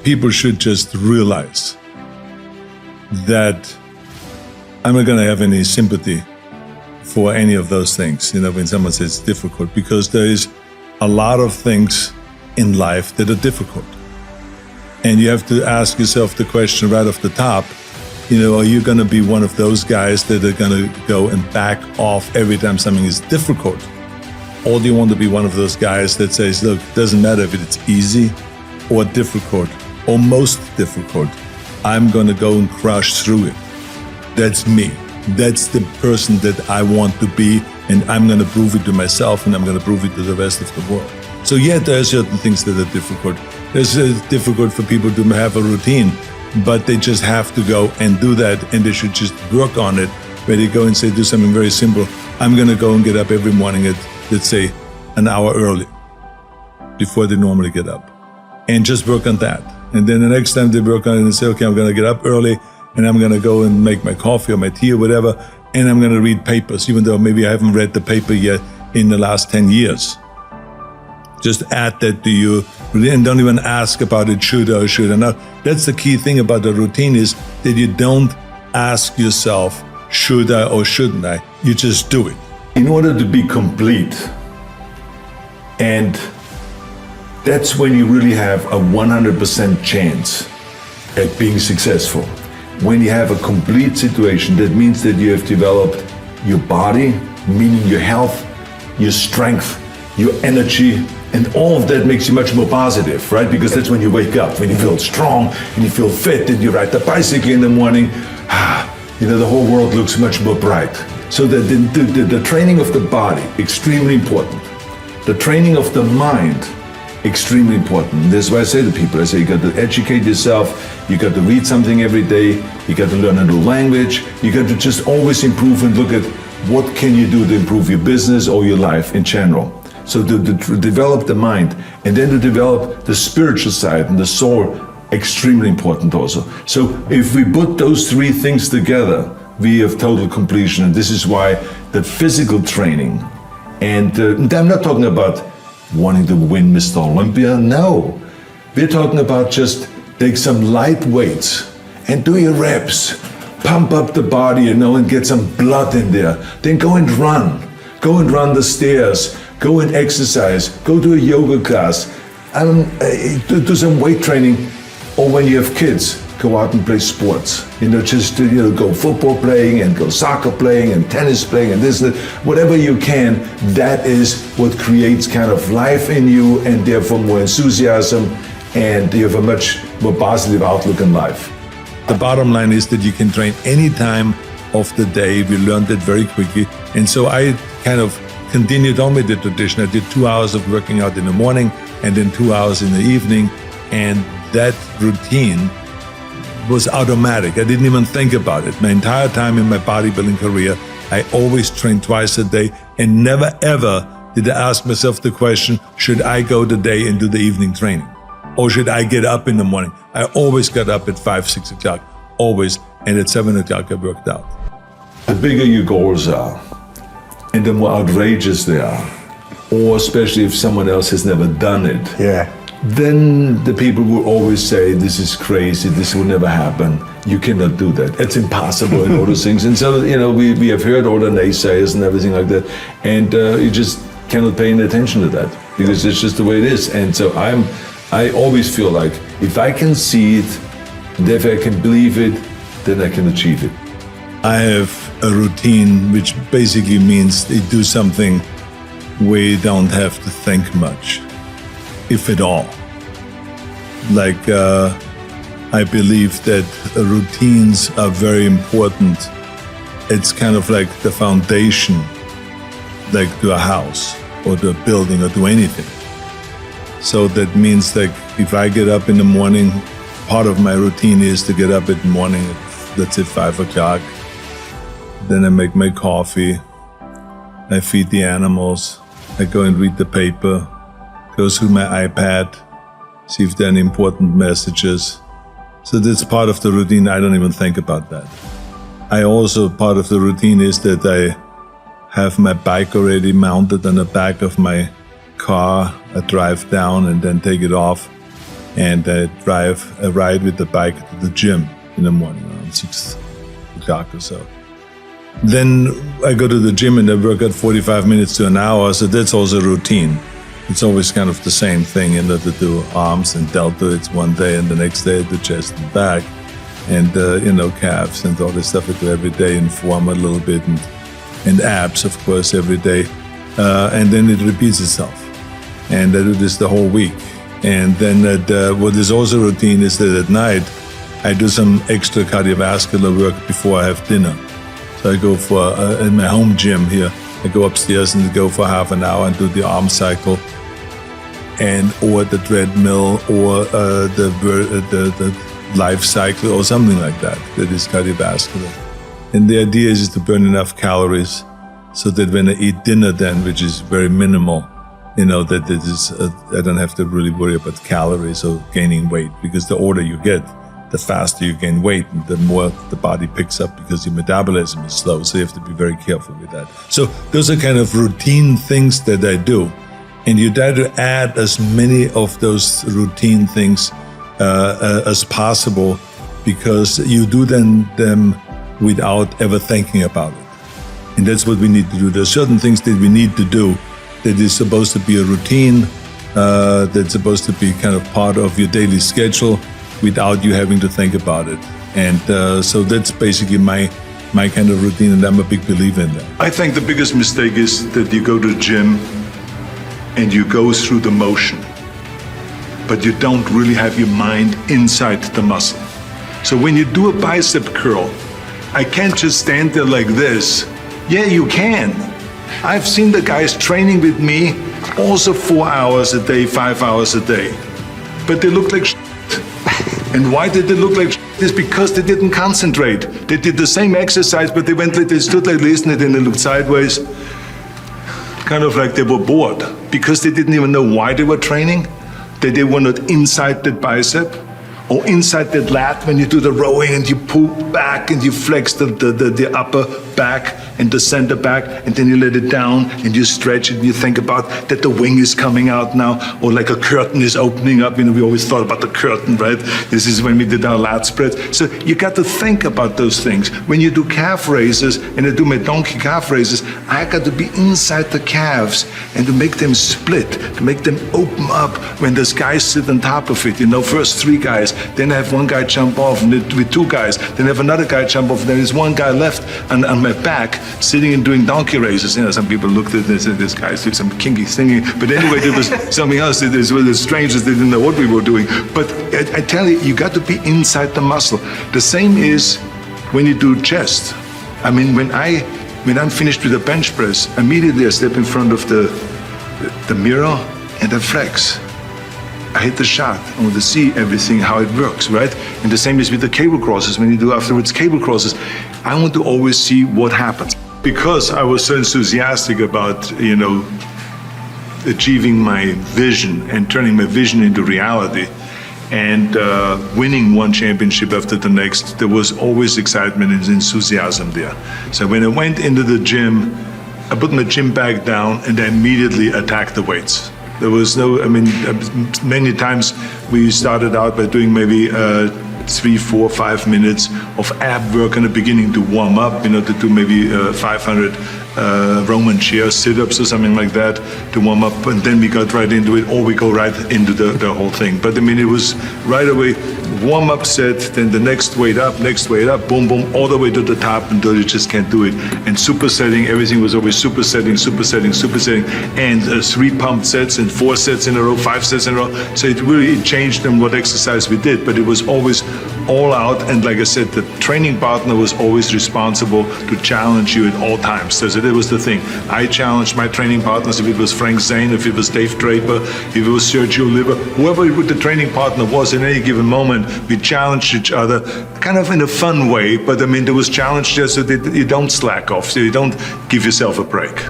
people should just realize that I'm not going to have any sympathy for any of those things, when someone says it's difficult, because there is a lot of things in life that are difficult. And you have to ask yourself the question right off the top, are you going to be one of those guys that are going to go and back off every time something is difficult? Or do you want to be one of those guys that says, look, it doesn't matter if it's easy or difficult or most difficult, I'm going to go and crush through it. That's me. That's the person that I want to be, and I'm going to prove it to myself, and I'm going to prove it to the rest of the world. So yeah, there are certain things that are difficult. It's difficult for people to have a routine, but they just have to go and do that, and they should just work on it, where they go and say, do something very simple. I'm going to go and get up every morning at, let's say, an hour early, before they normally get up, and just work on that. And then the next time they work on it and say, okay, I'm going to get up early, and I'm going to go and make my coffee or my tea or whatever, and I'm going to read papers, even though maybe I haven't read the paper yet in the last 10 years. Just add that to you, and don't even ask about it, should or should I not. That's the key thing about the routine, is that you don't ask yourself, should I or shouldn't I? You just do it. In order to be complete, and that's when you really have a 100% chance at being successful. When you have a complete situation, that means that you have developed your body, meaning your health, your strength, your energy, and all of that makes you much more positive, right? Because that's when you wake up, when you feel strong, and you feel fit, and you ride the bicycle in the morning, the whole world looks much more bright. So the training of the body, extremely important. The training of the mind, extremely important. That's why I say to people, you got to educate yourself, you got to read something every day, you got to learn a new language, you got to just always improve and look at what can you do to improve your business or your life in general. So to develop the mind, and then to develop the spiritual side and the soul, extremely important also. So if we put those three things together, we have total completion. And this is why the physical training, and I'm not talking about wanting to win Mr. Olympia, no. We're talking about just take some light weights and do your reps. Pump up the body, and get some blood in there. Then go and run. Go and run the stairs. Go and exercise. Go to a yoga class. Do some weight training. Or when you have kids, go out and play sports. Go football playing and go soccer playing and tennis playing and this, whatever you can. That is what creates kind of life in you, and therefore more enthusiasm, and you have a much more positive outlook in life. The bottom line is that you can train any time of the day. We learned that very quickly. And so I kind of continued on with the tradition. I did 2 hours of working out in the morning and then 2 hours in the evening. And that routine was automatic. I didn't even think about it. My entire time in my bodybuilding career, I always trained twice a day, and never ever did I ask myself the question, should I go today and do the evening training? Or should I get up in the morning? I always got up at 5, 6 o'clock, always, and at 7 o'clock I worked out. The bigger your goals are, and the more outrageous they are, or especially if someone else has never done it, then the people will always say, this is crazy, this will never happen, you cannot do that, it's impossible, and all those things. And so, we have heard all the naysayers and everything like that, and you just cannot pay any attention to that, because it's just the way it is. And so I always feel like, if I can see it, and if I can believe it, then I can achieve it. I have a routine which basically means they do something where you don't have to think much, if at all. Like, I believe that routines are very important. It's kind of like the foundation, like to a house or to a building or to anything. So that means that if I get up in the morning, part of my routine is to get up in the morning at, let's say, 5 o'clock. Then I make my coffee, I feed the animals, I go and read the paper, go through my iPad, see if there are any important messages. So that's part of the routine. I don't even think about that. Part of the routine is that I have my bike already mounted on the back of my car. I drive down and then take it off and I ride with the bike to the gym in the morning around 6 o'clock or so. Then I go to the gym and I work out 45 minutes to an hour, so that's also routine. It's always kind of the same thing, to do arms and deltoids one day, and the next day I do chest and back, and calves and all this stuff I do every day, and form a little bit, and abs, of course, every day. And then it repeats itself. And I do this the whole week. And then what is also routine is that at night, I do some extra cardiovascular work before I have dinner. So I go in my home gym here, I go upstairs and go for half an hour and do the arm cycle, or the treadmill, or the life cycle, or something like that is cardiovascular. And the idea is to burn enough calories so that when I eat dinner then, which is very minimal, that it is, I don't have to really worry about calories or gaining weight, because the older you get, the faster you gain weight and the more the body picks up because your metabolism is slow. So you have to be very careful with that. So those are kind of routine things that I do. And you try to add as many of those routine things as possible, because you do them without ever thinking about it. And that's what we need to do. There are certain things that we need to do that is supposed to be a routine, that's supposed to be kind of part of your daily schedule without you having to think about it. And so that's basically my kind of routine, and I'm a big believer in that. I think the biggest mistake is that you go to the gym and you go through the motion, but you don't really have your mind inside the muscle. So when you do a bicep curl, I can't just stand there like this. Yeah, you can. I've seen the guys training with me also 4 hours a day, 5 hours a day, but they look like shit. And why did they look like shit? It's because they didn't concentrate. They did the same exercise, but they stood like this and they looked sideways, kind of like they were bored, because they didn't even know why they were training. They were not inside that bicep or inside that lat when you do the rowing and you pull back and you flex the upper back and the center back, and then you let it down and you stretch it and you think about that the wing is coming out now, or like a curtain is opening up. We always thought about the curtain, right? This is when we did our lat spread. So you got to think about those things. When you do calf raises, and I do my donkey calf raises, I got to be inside the calves and to make them split, to make them open up when those guys sit on top of it. First 3 guys, then I have 1 guy jump off, and with 2 guys, then I have another guy jump off, and then there's 1 guy left on my back sitting and doing donkey raises. Some people looked at this and this guy's doing some kinky singing. But anyway, there was something else. It was the strangers, they didn't know what we were doing. But I tell you got to be inside the muscle. The same is when you do chest. I mean, when I'm finished with the bench press, immediately I step in front of the mirror and I flex. I hit the shot. I want to see everything, how it works, right? And the same is with the cable crosses. When you do afterwards cable crosses, I want to always see what happens. Because I was so enthusiastic about, achieving my vision and turning my vision into reality, and winning one championship after the next, there was always excitement and enthusiasm there. So when I went into the gym, I put my gym bag down and I immediately attacked the weights. There was many times we started out by doing maybe 3, 4, 5 minutes of ab work in the beginning to warm up, to do maybe 500 Roman chair sit-ups or something like that to warm up, and then we got right into it, or we go right into the whole thing. But it was right away, warm-up set, then the next weight up, boom, boom, all the way to the top until you just can't do it. And supersetting, everything was always supersetting, and 3 pump sets and 4 sets in a row, 5 sets in a row. So it really changed on what exercise we did, but it was always all out. And like I said, the training partner was always responsible to challenge you at all times. So that was the thing. I challenged my training partners, if it was Frank Zane, if it was Dave Draper, if it was Sergio Oliva, whoever the training partner was in any given moment, we challenged each other kind of in a fun way, but there was challenge there so that you don't slack off, so you don't give yourself a break.